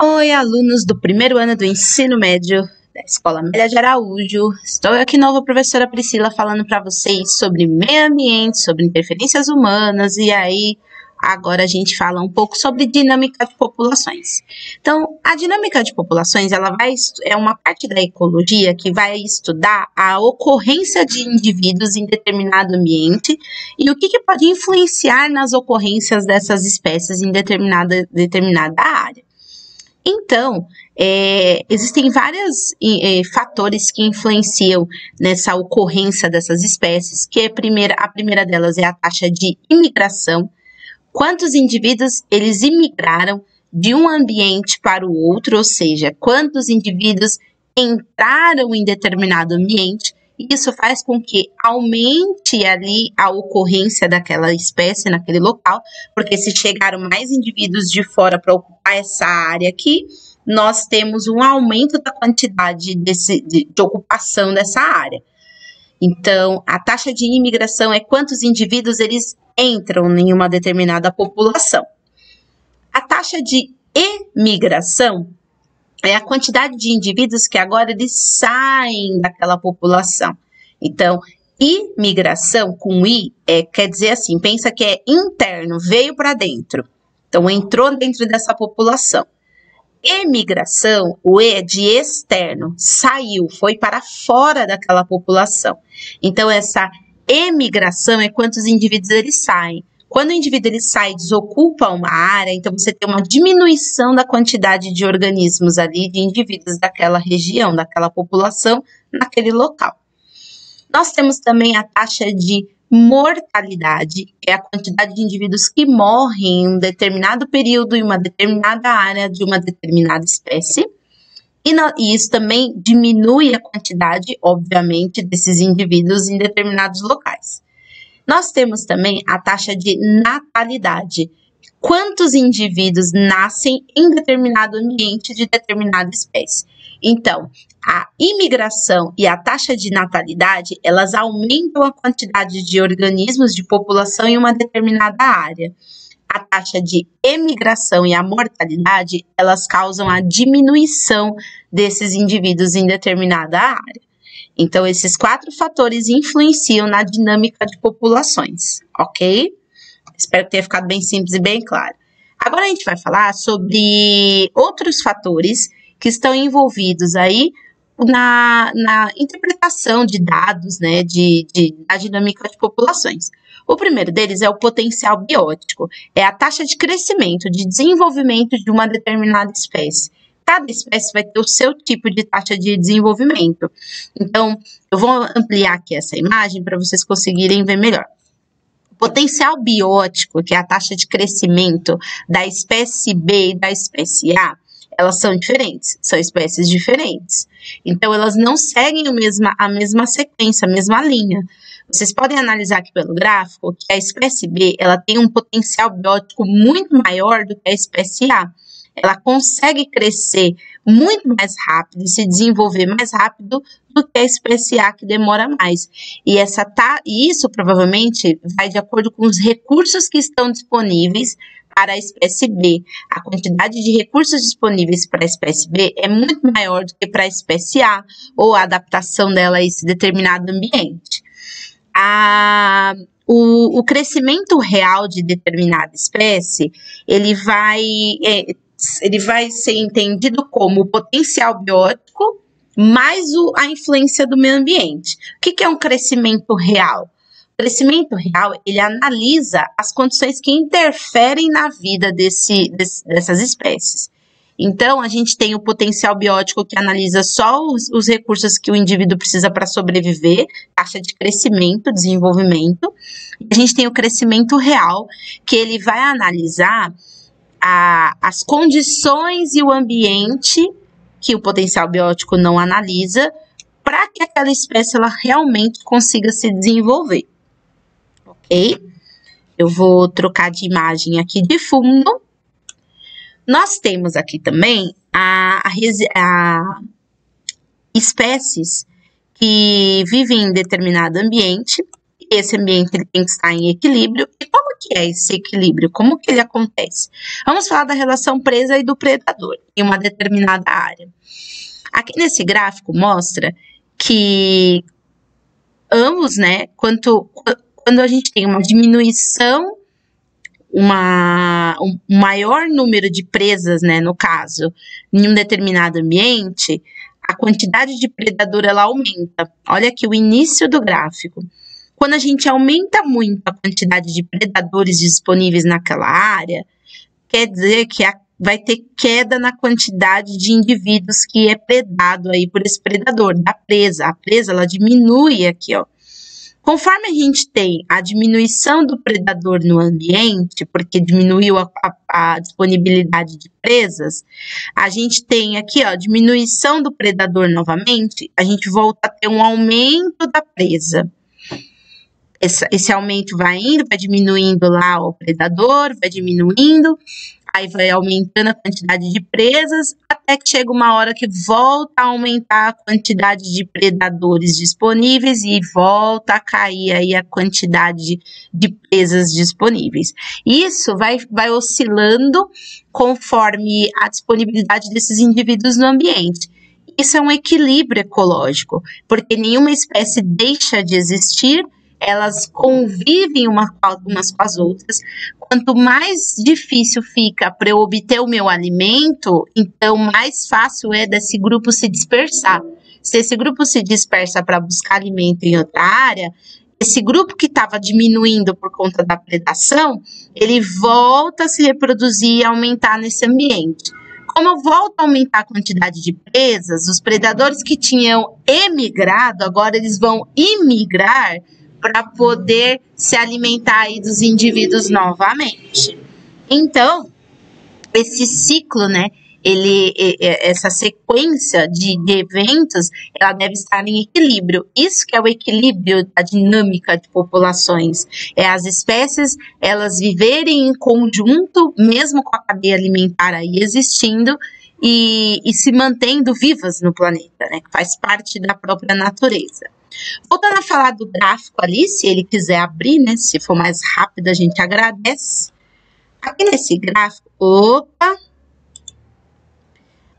Oi, alunos do primeiro ano do ensino médio da Escola Amélia de Araújo. Estou aqui, nova professora Priscila, falando para vocês sobre meio ambiente, sobre interferências humanas, e aí agora a gente fala um pouco sobre dinâmica de populações. Então, a dinâmica de populações, é uma parte da ecologia que vai estudar a ocorrência de indivíduos em determinado ambiente e o que pode influenciar nas ocorrências dessas espécies em determinada área. Então, existem vários fatores que influenciam nessa ocorrência dessas espécies, que a primeira delas é a taxa de imigração. Quantos indivíduos eles imigraram de um ambiente para o outro, ou seja, quantos indivíduos entraram em determinado ambiente. Isso faz com que aumente ali a ocorrência daquela espécie naquele local, porque se chegaram mais indivíduos de fora para ocupar essa área aqui, nós temos um aumento da quantidade de ocupação dessa área. Então, a taxa de imigração é quantos indivíduos eles entram em uma determinada população. A taxa de emigração é a quantidade de indivíduos que agora eles saem daquela população. Então, imigração com I quer dizer assim, pensa que é interno, veio para dentro. Então, entrou dentro dessa população. Emigração, o E é de externo, saiu, foi para fora daquela população. Então, essa emigração é quantos indivíduos eles saem. Quando o indivíduo ele sai e desocupa uma área, então você tem uma diminuição da quantidade de organismos ali, de indivíduos daquela região, daquela população, naquele local. Nós temos também a taxa de mortalidade, que é a quantidade de indivíduos que morrem em um determinado período, em uma determinada área de uma determinada espécie. E isso também diminui a quantidade, obviamente, desses indivíduos em determinados locais. Nós temos também a taxa de natalidade. Quantos indivíduos nascem em determinado ambiente de determinada espécie? Então, a imigração e a taxa de natalidade, elas aumentam a quantidade de organismos de população em uma determinada área. A taxa de emigração e a mortalidade, elas causam a diminuição desses indivíduos em determinada área. Então, esses 4 fatores influenciam na dinâmica de populações, ok? Espero que tenha ficado bem simples e bem claro. Agora a gente vai falar sobre outros fatores que estão envolvidos aí na interpretação de dados, né, da dinâmica de populações. O primeiro deles é o potencial biótico, é a taxa de crescimento, de desenvolvimento de uma determinada espécie. Cada espécie vai ter o seu tipo de taxa de desenvolvimento. Então, eu vou ampliar aqui essa imagem para vocês conseguirem ver melhor. O potencial biótico, que é a taxa de crescimento da espécie B e da espécie A, elas são diferentes, são espécies diferentes. Então, elas não seguem a mesma sequência, a mesma linha. Vocês podem analisar aqui pelo gráfico que a espécie B, ela tem um potencial biótico muito maior do que a espécie A. Ela consegue crescer muito mais rápido e se desenvolver mais rápido do que a espécie A, que demora mais. E isso provavelmente vai de acordo com os recursos que estão disponíveis para a espécie B. A quantidade de recursos disponíveis para a espécie B é muito maior do que para a espécie A, ou a adaptação dela a esse determinado ambiente. O crescimento real de determinada espécie, ele vai ser entendido como o potencial biótico mais a influência do meio ambiente. O que é um crescimento real? O crescimento real, ele analisa as condições que interferem na vida dessas espécies. Então, a gente tem o potencial biótico que analisa só os recursos que o indivíduo precisa para sobreviver, taxa de crescimento, desenvolvimento. E a gente tem o crescimento real, que ele vai analisar as condições e o ambiente que o potencial biótico não analisa para que aquela espécie ela realmente consiga se desenvolver, ok? Eu vou trocar de imagem aqui de fundo. Nós temos aqui também espécies que vivem em determinado ambiente. Esse ambiente ele tem que estar em equilíbrio. E como que é esse equilíbrio? Como que ele acontece? Vamos falar da relação presa e do predador em uma determinada área. Aqui nesse gráfico mostra que ambos, né, quando a gente tem uma diminuição, um maior número de presas, né, no caso, em um determinado ambiente, a quantidade de predador ela aumenta. Olha aqui o início do gráfico. Quando a gente aumenta muito a quantidade de predadores disponíveis naquela área, quer dizer que vai ter queda na quantidade de indivíduos que é predado aí por esse predador, da presa. A presa, ela diminui aqui, ó. Conforme a gente tem a diminuição do predador no ambiente, porque diminuiu a disponibilidade de presas, a gente tem aqui, ó, diminuição do predador novamente, a gente volta a ter um aumento da presa. Esse aumento vai indo, vai diminuindo lá o predador, vai diminuindo, aí vai aumentando a quantidade de presas, até que chega uma hora que volta a aumentar a quantidade de predadores disponíveis e volta a cair aí a quantidade de presas disponíveis. Isso vai oscilando conforme a disponibilidade desses indivíduos no ambiente. Isso é um equilíbrio ecológico, porque nenhuma espécie deixa de existir, elas convivem umas com as outras. Quanto mais difícil fica para eu obter o meu alimento, então mais fácil é desse grupo se dispersar. Se esse grupo se dispersa para buscar alimento em outra área, esse grupo que estava diminuindo por conta da predação, ele volta a se reproduzir e aumentar nesse ambiente. Como volta a aumentar a quantidade de presas, os predadores que tinham emigrado, agora eles vão imigrar para poder se alimentar aí dos indivíduos novamente. Então, esse ciclo, né, essa sequência de eventos, ela deve estar em equilíbrio. Isso que é o equilíbrio da dinâmica de populações. É as espécies, elas viverem em conjunto, mesmo com a cadeia alimentar aí existindo, e se mantendo vivas no planeta, né, que faz parte da própria natureza. Voltando a falar do gráfico ali, se ele quiser abrir, né? Se for mais rápido, a gente agradece. Aqui nesse gráfico,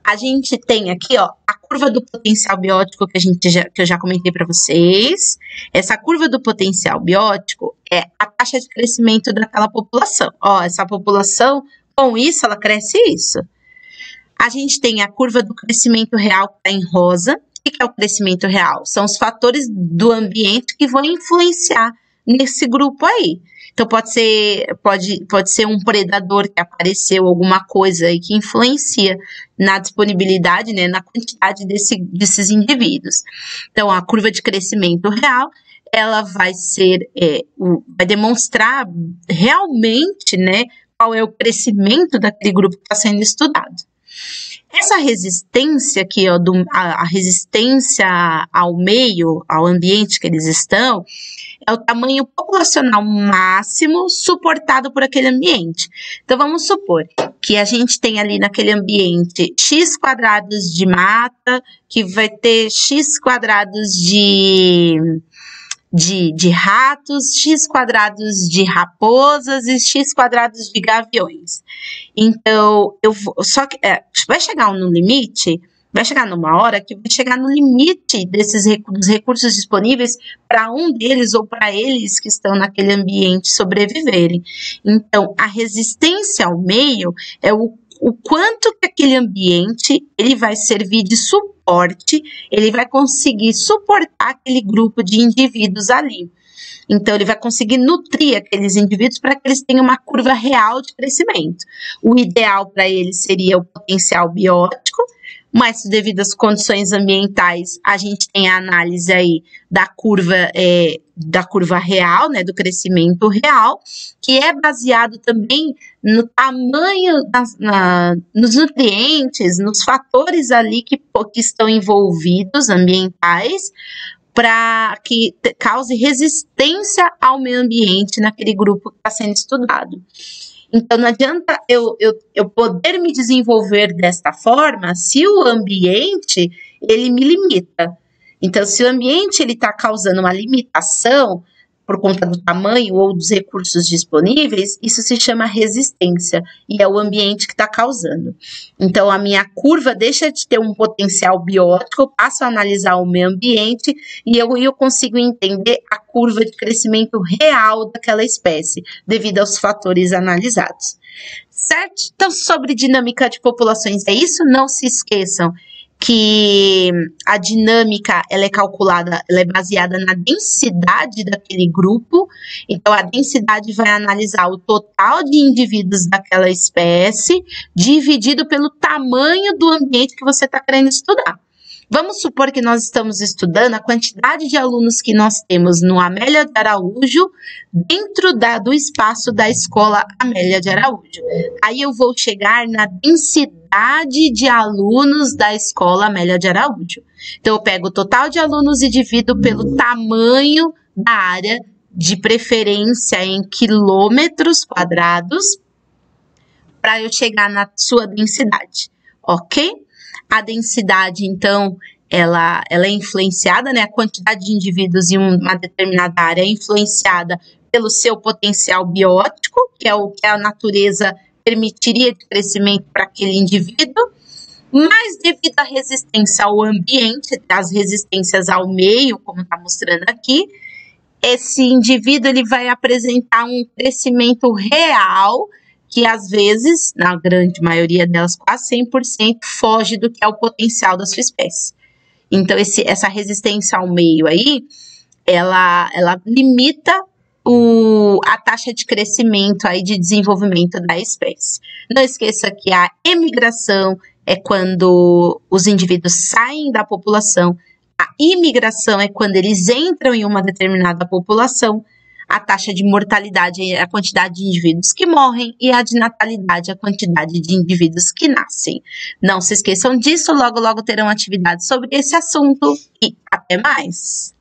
a gente tem aqui, ó, a curva do potencial biótico que eu já comentei para vocês. Essa curva do potencial biótico é a taxa de crescimento daquela população. Ó, essa população, com isso, ela cresce isso. A gente tem a curva do crescimento real que está em rosa. O que é o crescimento real? São os fatores do ambiente que vão influenciar nesse grupo aí. Então, pode ser um predador que apareceu, alguma coisa aí que influencia na disponibilidade, né, na quantidade desses indivíduos. Então, a curva de crescimento real, ela vai demonstrar realmente, né, qual é o crescimento daquele grupo que está sendo estudado. Essa resistência aqui, ó, a resistência ao meio, ao ambiente que eles estão, é o tamanho populacional máximo suportado por aquele ambiente. Então, vamos supor que a gente tem ali naquele ambiente X quadrados de mata, que vai ter X quadrados de ratos, X quadrados de raposas e X quadrados de gaviões. Então, vai chegar no limite, vai chegar numa hora que vai chegar no limite dos recursos disponíveis para um deles ou para eles que estão naquele ambiente sobreviverem. Então, a resistência ao meio é o quanto que aquele ambiente ele vai servir de suporte, ele vai conseguir suportar aquele grupo de indivíduos ali. Então, ele vai conseguir nutrir aqueles indivíduos para que eles tenham uma curva real de crescimento. O ideal para eles seria o potencial biótico, mas devido às condições ambientais, a gente tem a análise aí da curva real, né, do crescimento real, que é baseado também no tamanho, nos nutrientes, nos fatores ali que estão envolvidos, ambientais, para que cause resistência ao meio ambiente naquele grupo que está sendo estudado. Então, não adianta eu poder me desenvolver desta forma se o ambiente, ele me limita. Então, se o ambiente está causando uma limitação, por conta do tamanho ou dos recursos disponíveis, isso se chama resistência e é o ambiente que está causando. Então, a minha curva deixa de ter um potencial biótico, eu passo a analisar o meio ambiente e eu consigo entender a curva de crescimento real daquela espécie, devido aos fatores analisados. Certo? Então, sobre dinâmica de populações é isso. Não se esqueçam que a dinâmica ela é calculada, ela é baseada na densidade daquele grupo. Então, a densidade vai analisar o total de indivíduos daquela espécie dividido pelo tamanho do ambiente que você está querendo estudar. Vamos supor que nós estamos estudando a quantidade de alunos que nós temos no Amélia de Araújo dentro do espaço da escola Amélia de Araújo. Aí eu vou chegar na densidade de alunos da escola Amélia de Araújo. Então, eu pego o total de alunos e divido pelo tamanho da área, de preferência em quilômetros quadrados, para eu chegar na sua densidade, ok? A densidade, então, ela é influenciada, né? A quantidade de indivíduos em uma determinada área é influenciada pelo seu potencial biótico, que é o que a natureza permitiria de crescimento para aquele indivíduo, mas devido à resistência ao ambiente, as resistências ao meio, como está mostrando aqui, esse indivíduo ele vai apresentar um crescimento real que às vezes, na grande maioria delas, quase 100%, foge do que é o potencial da sua espécie. Então, essa resistência ao meio aí, ela limita a taxa de crescimento aí, de desenvolvimento da espécie. Não esqueça que a emigração é quando os indivíduos saem da população, a imigração é quando eles entram em uma determinada população, a taxa de mortalidade é a quantidade de indivíduos que morrem e a de natalidade é a quantidade de indivíduos que nascem. Não se esqueçam disso, logo logo terão atividades sobre esse assunto e até mais!